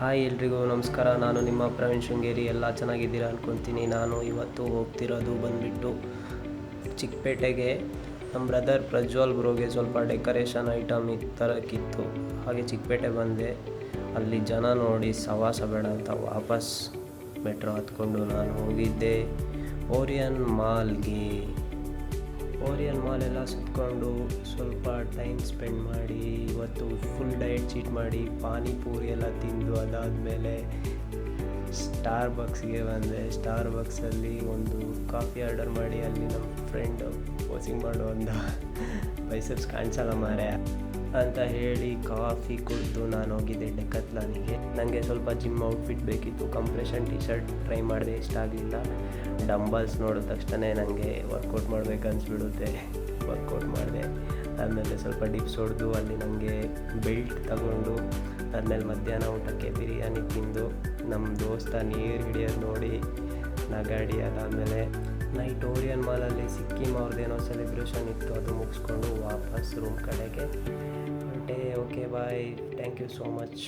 Hi ಎಲ್ರಿಗೂ ನಮಸ್ಕಾರ. ನಾನು ನಿಮ್ಮ ಪ್ರವೀಣ್ ಶೃಂಗೇರಿ. ಎಲ್ಲ ಚೆನ್ನಾಗಿದ್ದೀರಾ ಅಂದ್ಕೊತೀನಿ. ನಾನು ಇವತ್ತು ಹೋಗ್ತಿರೋದು ಬಂದುಬಿಟ್ಟು ಚಿಕ್ಕಪೇಟೆಗೆ. ನಮ್ಮ ಬ್ರದರ್ ಪ್ರಜ್ವಲ್ ಬ್ರೋಗೆ ಸ್ವಲ್ಪ ಡೆಕೋರೇಷನ್ ಐಟಮ್ ತರಕ್ಕಿತ್ತು. ಹಾಗೆ ಚಿಕ್ಕಪೇಟೆ ಬಂದೆ. ಅಲ್ಲಿ ಜನ ನೋಡಿ ಸವಾಸ ಬೇಡ ಅಂತ ವಾಪಸ್ ಮೆಟ್ರೋ ಹತ್ಕೊಂಡು ನಾನು ಹೋಗಿದ್ದೆ ಓರಿಯನ್ ಮಾಲ್ಗೆ. ಓರಿಯನ್ ಮಾಲ್ ಎಲ್ಲ ಸುತ್ಕೊಂಡು ಸ್ವಲ್ಪ ಟೈಮ್ ಸ್ಪೆಂಡ್ ಮಾಡಿ ಇವತ್ತು ಫುಲ್ ಡಯಟ್ ಚೀಟ್ ಮಾಡಿ ಪಾನಿಪೂರಿ ಎಲ್ಲ ತಿಂದು ಅದಾದಮೇಲೆ ಸ್ಟಾರ್ ಬಕ್ಸ್ಗೆ ಬಂದೆ. ಸ್ಟಾರ್ ಬಕ್ಸಲ್ಲಿ ಒಂದು ಕಾಫಿ ಆರ್ಡರ್ ಮಾಡಿ ಅಲ್ಲಿ ನಮ್ಮ ಫ್ರೆಂಡ್ ಪೋಸಿಂಗ್ ಮಾಡೋ ಒಂದು ಬೈಸೆಪ್ಸ್ ಕಾಣಿಸಲ್ಲ ಮಾರೆ ಅಂತ ಹೇಳಿ ಕಾಫಿ ಕುಡಿದು ನಾನು ಹೋಗಿದ್ದೆ ಡೆಕತ್ಲಾನಿಗೆ. ನನಗೆ ಸ್ವಲ್ಪ ಜಿಮ್ ಔಟ್ಫಿಟ್ ಬೇಕಿತ್ತು. ಕಂಪ್ರೆಷನ್ ಟಿ ಶರ್ಟ್ ಟ್ರೈ ಮಾಡಿದೆ, ಇಷ್ಟ ಆಗಲಿಲ್ಲ. ಡಂಬಲ್ಸ್ ನೋಡಿದ ತಕ್ಷಣ ನನಗೆ ವರ್ಕೌಟ್ ಮಾಡಬೇಕು ಅನಿಸ್ಬಿಡುತ್ತೆ. ವರ್ಕೌಟ್ ಮಾಡಿದೆ. ಆದಮೇಲೆ ಸ್ವಲ್ಪ ಡಿಪ್ಸ್ ಹೊಡೆದು ಅಲ್ಲಿ ನನಗೆ ಬೆಲ್ಟ್ ತಗೊಂಡು ಆದಮೇಲೆ ಮಧ್ಯಾಹ್ನ ಊಟಕ್ಕೆ ಬಿರಿಯಾನಿ ತಿಂದು ನಮ್ಮ ದೋಸ್ತ ನೀರು ಹಿಡಿಯೋದು ನೋಡಿ ನಗಾಡಿ. ಅದಾದಮೇಲೆ ನೈಟ್ ಓರಿಯನ್ ಮಾಲಲ್ಲಿ ಸಿಕ್ಕಿಮ್ ಅವ್ರದ್ದೇನೋ ಸೆಲೆಬ್ರೇಷನ್ ಇತ್ತು, ಅದು ಮುಗಿಸ್ಕೊಂಡು ವಾಪಸ್ ರೂಮ್ ಕಡೆಗೆ. Okay bye, thank you so much.